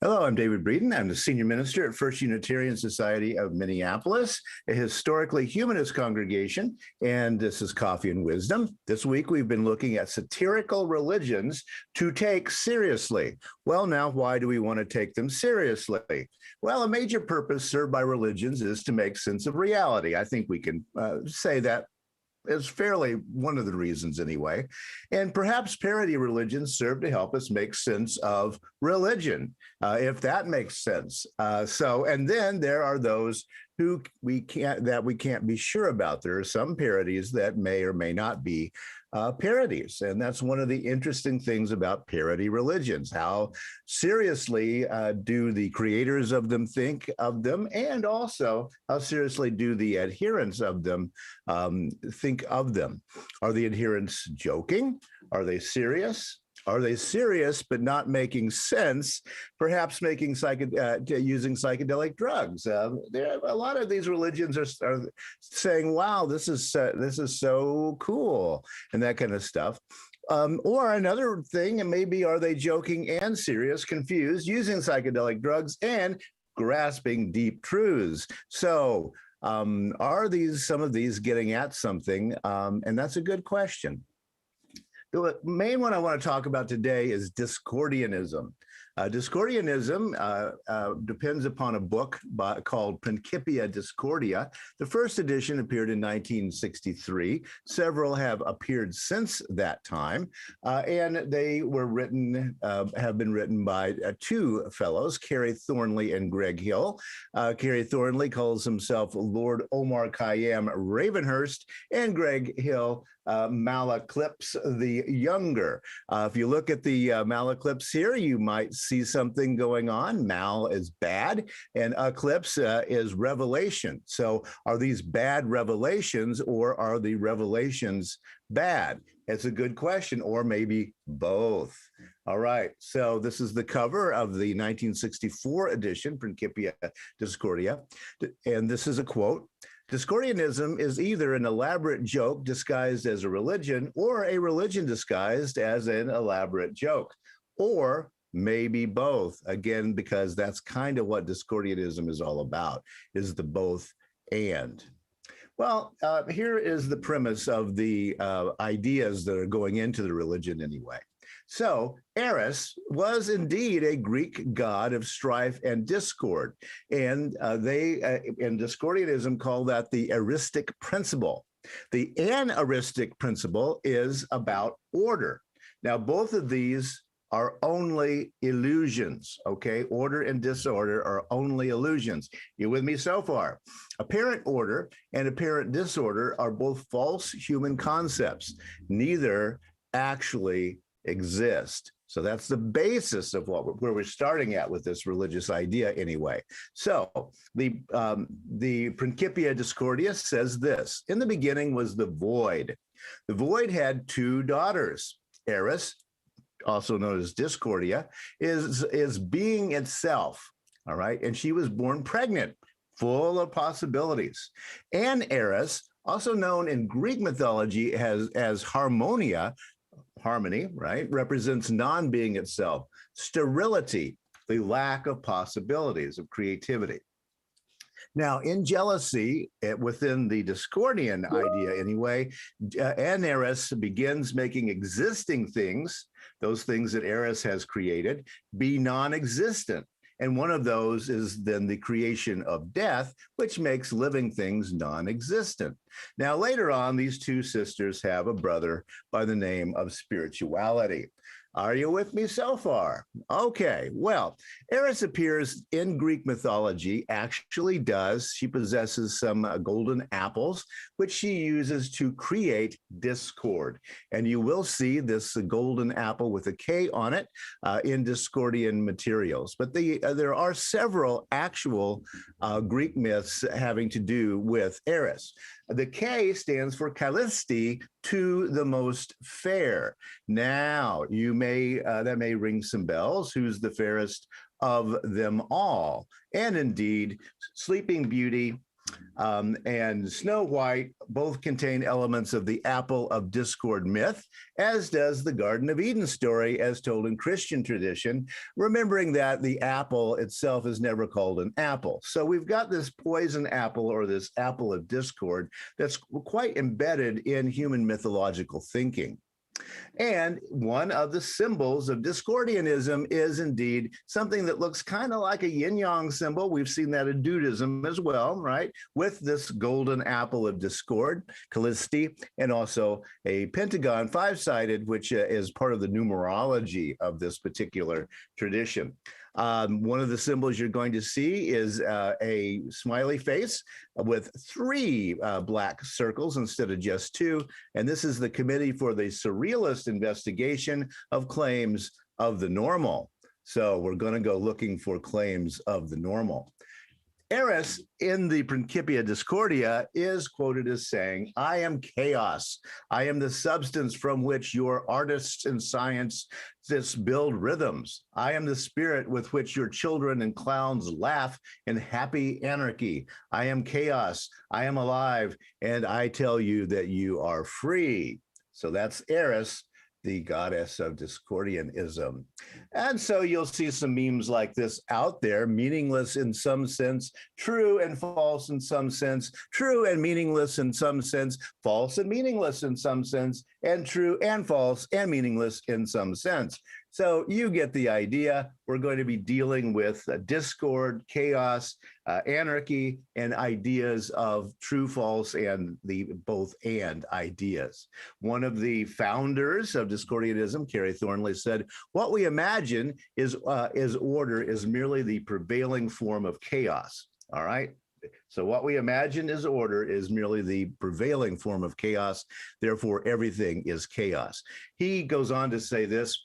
Hello, I'm David Breeden. I'm the senior minister at First Unitarian Society of Minneapolis, a historically humanist congregation, and this is Coffee and Wisdom. This week we've been looking at satirical religions to take seriously. Well, now, why do we want to take them seriously? Well, a major purpose served by religions is to make sense of reality. I think we can say that is fairly one of the reasons anyway. And perhaps parody religions serve to help us make sense of religion, if that makes sense. And then there are those who we can't be sure about. There are some parodies that may or may not be parodies. And that's one of the interesting things about parody religions. How seriously do the creators of them think of them? And also, how seriously do the adherents of them think of them? Are the adherents joking? Are they serious? Are they serious but not making sense? Perhaps using psychedelic drugs. There a lot of these religions are saying, "Wow, this is so cool," and that kind of stuff. Or another thing, and maybe are they joking and serious, confused, using psychedelic drugs and grasping deep truths? So, are some of these getting at something? And that's a good question. The main one I want to talk about today is Discordianism. Discordianism depends upon a book called Principia Discordia. The first edition appeared in 1963. Several have appeared since that time, and they have been written by two fellows, Carey Thornley and Greg Hill. Carey Thornley calls himself Lord Omar Khayyam Ravenhurst, and Greg Hill Malaclips the Younger. If you look at the Malaclips here, you might see something going on. Mal is bad, and eclipse is revelation. So are these bad revelations, or are the revelations bad? It's a good question, or maybe both. All right, so this is the cover of the 1964 edition, Principia Discordia, and this is a quote. Discordianism is either an elaborate joke disguised as a religion, or a religion disguised as an elaborate joke, or maybe both. Again, because that's kind of what Discordianism is all about, is the both and. Well, here is the premise of the ideas that are going into the religion anyway. So Eris was indeed a Greek god of strife and discord, and they in Discordianism call that the eristic principle. The anaristic principle is about order. Now, both of these are only illusions, okay? Order and disorder are only illusions. You with me so far? Apparent order and apparent disorder are both false human concepts. Neither actually exist. So that's the basis of where we're starting at with this religious idea anyway. So the Principia Discordia says this: in the beginning was the void. The void had two daughters. Eris, also known as Discordia, is being itself, all right? And she was born pregnant, full of possibilities. And Eris, also known in Greek mythology as Harmonia, harmony, right, represents non-being itself, sterility, the lack of possibilities, of creativity. Now, in jealousy, within the Discordian idea anyway, Eris begins making existing things, those things that Eris has created, be non-existent. And one of those is then the creation of death, which makes living things non-existent. Now, later on, these two sisters have a brother by the name of Spirituality. Are you with me so far? Okay, well, Eris appears in Greek mythology, actually does. She possesses some golden apples, which she uses to create discord. And you will see this golden apple with a K on it in Discordian materials. But there are several actual Greek myths having to do with Eris. The K stands for Callisti, to the most fair. Now, that may ring some bells. Who's the fairest of them all? And indeed, Sleeping Beauty, and Snow White both contain elements of the apple of discord myth, as does the Garden of Eden story as told in Christian tradition, remembering that the apple itself is never called an apple. So we've got this poison apple, or this apple of discord, that's quite embedded in human mythological thinking. And one of the symbols of Discordianism is indeed something that looks kind of like a yin-yang symbol. We've seen that in Dudism as well, right? With this golden apple of discord, Callisti, and also a pentagon five-sided, which is part of the numerology of this particular tradition. One of the symbols you're going to see is a smiley face with three black circles instead of just two. And this is the Committee for the Surrealist Investigation of Claims of the Normal. So we're going to go looking for claims of the normal. Eris in the Principia Discordia is quoted as saying, I am chaos. I am the substance from which your artists and scientists build rhythms. I am the spirit with which your children and clowns laugh in happy anarchy. I am chaos. I am alive. And I tell you that you are free. So that's Eris, the goddess of Discordianism. And so you'll see some memes like this out there, meaningless in some sense, true and false in some sense, true and meaningless in some sense, false and meaningless in some sense, and true and false and meaningless in some sense. So you get the idea. We're going to be dealing with discord, chaos, anarchy, and ideas of true, false, and the both and ideas. One of the founders of Discordianism, Carrie Thornley, said, what we imagine is order is merely the prevailing form of chaos. All right. So what we imagine is order is merely the prevailing form of chaos. Therefore, everything is chaos. He goes on to say this.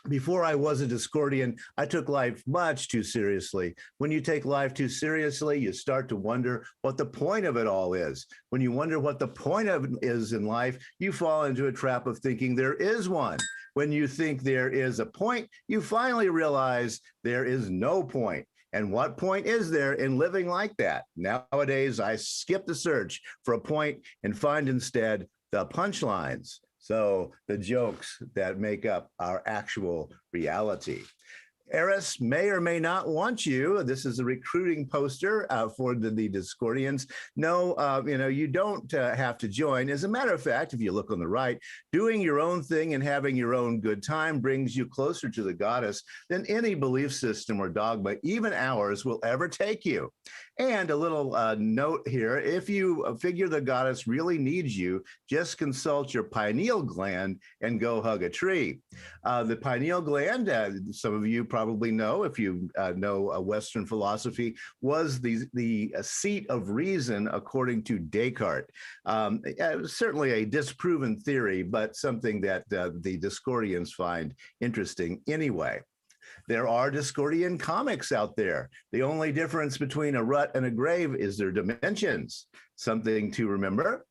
Before I was a Discordian, I took life much too seriously. When you take life too seriously, you start to wonder what the point of it all is. When you wonder what the point of it is in life, you fall into a trap of thinking there is one. When you think there is a point, you finally realize there is no point. And what point is there in living like that? Nowadays, I skip the search for a point and find instead the punchlines. So the jokes that make up our actual reality. Eris may or may not want you. This is a recruiting poster for the Discordians. No, you don't have to join. As a matter of fact, if you look on the right, doing your own thing and having your own good time brings you closer to the goddess than any belief system or dogma, even ours, will ever take you. And a little note here, if you figure the goddess really needs you, just consult your pineal gland and go hug a tree. The pineal gland, some of you probably know, if you know Western philosophy, was the seat of reason according to Descartes. Certainly a disproven theory, but something that the Discordians find interesting anyway. There are Discordian comics out there. The only difference between a rut and a grave is their dimensions. Something to remember.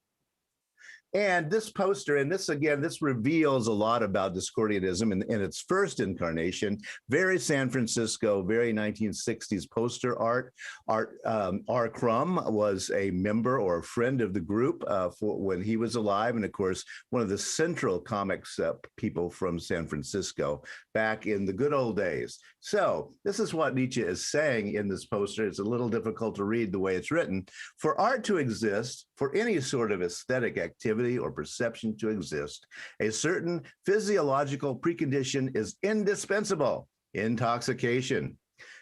And this poster, and this again, this reveals a lot about Discordianism in its first incarnation. Very San Francisco, very 1960s poster art. R. Crumb was a member or a friend of the group for when he was alive, and of course, one of the central comics people from San Francisco back in the good old days. So this is what Nietzsche is saying in this poster. It's a little difficult to read the way it's written. For art to exist, for any sort of aesthetic activity or perception to exist, a certain physiological precondition is indispensable: intoxication.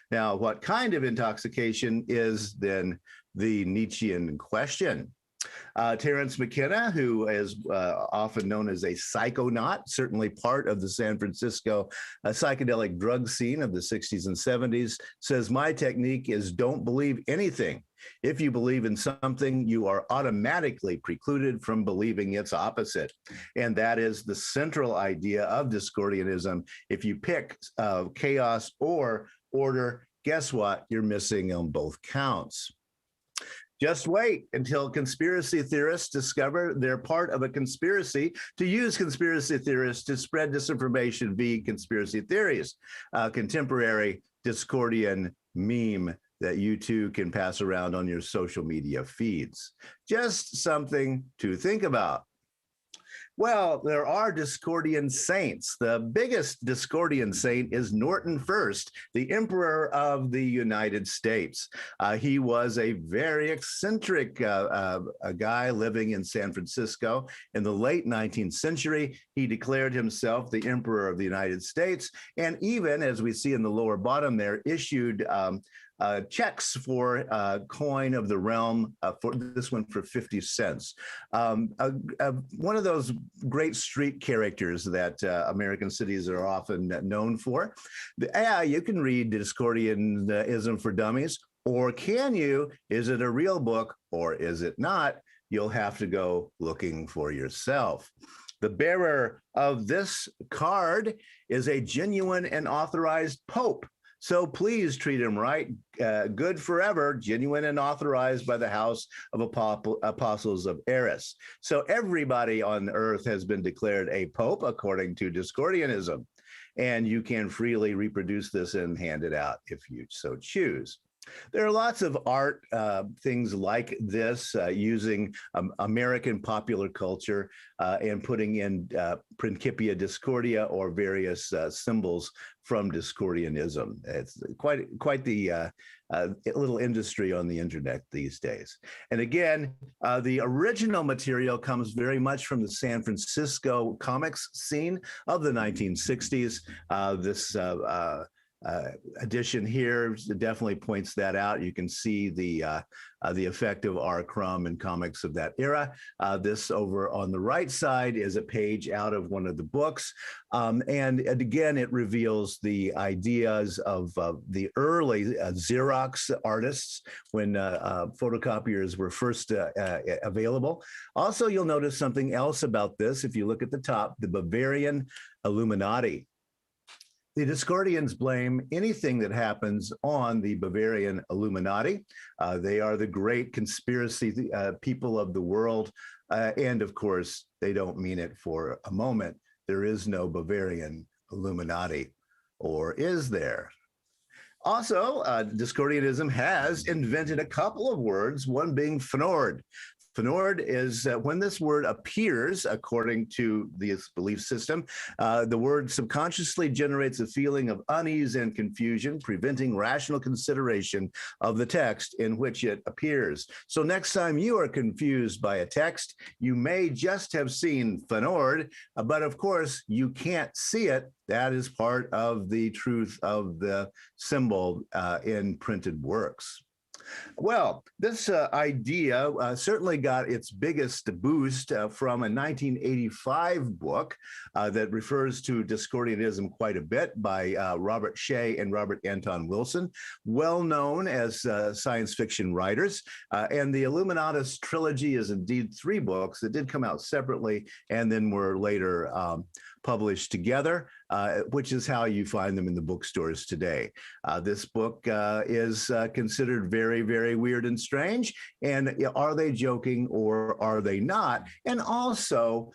Now, what kind of intoxication is then the Nietzschean question? Terence McKenna, who is often known as a psychonaut, certainly part of the San Francisco psychedelic drug scene of the 60s and 70s, says, my technique is don't believe anything. If you believe in something, you are automatically precluded from believing its opposite. And that is the central idea of Discordianism. If you pick chaos or order, guess what? You're missing on both counts. Just wait until conspiracy theorists discover they're part of a conspiracy to use conspiracy theorists to spread disinformation via conspiracy theories. Contemporary Discordian meme that you too can pass around on your social media feeds. Just something to think about. Well, there are Discordian saints. The biggest Discordian saint is Norton First, the Emperor of the United States. He was a very eccentric a guy living in San Francisco in the late 19th century. He declared himself the Emperor of the United States, and even, as we see in the lower bottom there, issued checks for coin of the realm, for this one for 50 cents. One of those great street characters that American cities are often known for. You can read Discordianism for Dummies, or can you? Is it a real book or is it not? You'll have to go looking for yourself. The bearer of this card is a genuine and authorized pope. So please treat him right. Good forever, genuine and authorized by the House of Apostles of Eris. So everybody on earth has been declared a pope according to Discordianism. And you can freely reproduce this and hand it out if you so choose. There are lots of art, things like this, using American popular culture and putting in Principia Discordia or various symbols from Discordianism. It's quite the little industry on the internet these days. And again, the original material comes very much from the San Francisco comics scene of the 1960s. This edition here definitely points that out. You can see the effect of R. Crumb and comics of that era. This over on the right side is a page out of one of the books. And again, it reveals the ideas of the early Xerox artists when photocopiers were first available. Also, you'll notice something else about this. If you look at the top, the Bavarian Illuminati. The Discordians blame anything that happens on the Bavarian Illuminati. They are the great conspiracy people of the world. And of course, they don't mean it for a moment. There is no Bavarian Illuminati, or is there? Also, Discordianism has invented a couple of words, one being Fnord. Fnord is when this word appears, according to this belief system, the word subconsciously generates a feeling of unease and confusion, preventing rational consideration of the text in which it appears. So next time you are confused by a text, you may just have seen Fnord, but of course you can't see it. That is part of the truth of the symbol in printed works. Well, this idea certainly got its biggest boost from a 1985 book that refers to Discordianism quite a bit by Robert Shea and Robert Anton Wilson, well known as science fiction writers. And the Illuminatus trilogy is indeed 3 books that did come out separately and then were later published together, which is how you find them in the bookstores today. This book is considered very, very weird and strange. And are they joking or are they not? And also,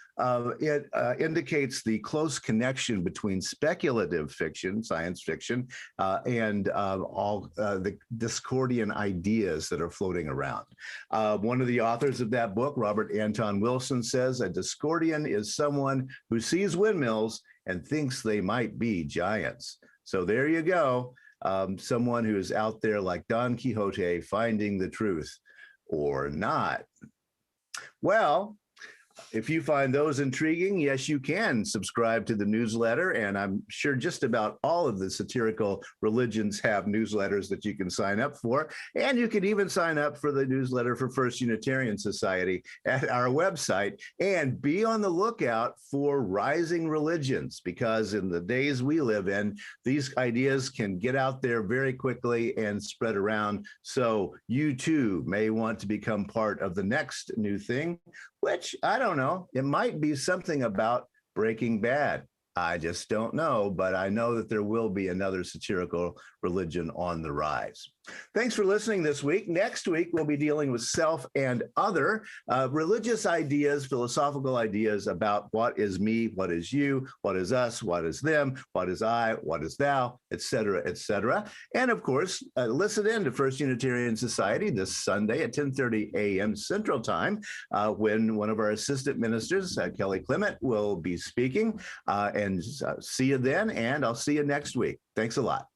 it indicates the close connection between speculative fiction, science fiction, and all the Discordian ideas that are floating around. One of the authors of that book, Robert Anton Wilson, says a Discordian is someone who sees windmills and thinks they might be giants. So there you go. Someone who is out there like Don Quixote finding the truth or not. Well, if you find those intriguing, yes, you can subscribe to the newsletter. And I'm sure just about all of the satirical religions have newsletters that you can sign up for. And you can even sign up for the newsletter for First Unitarian Society at our website. And be on the lookout for rising religions, because in the days we live in, these ideas can get out there very quickly and spread around. So you too may want to become part of the next new thing, which I don't know, it might be something about Breaking Bad. I just don't know, but I know that there will be another satirical religion on the rise. Thanks for listening this week. Next week, we'll be dealing with self and other religious ideas, philosophical ideas about what is me, what is you, what is us, what is them, what is I, what is thou, etc., etc. And of course, listen in to First Unitarian Society this Sunday at 10:30 a.m. Central Time, when one of our assistant ministers, Kelly Clement, will be speaking. And see you then, and I'll see you next week. Thanks a lot.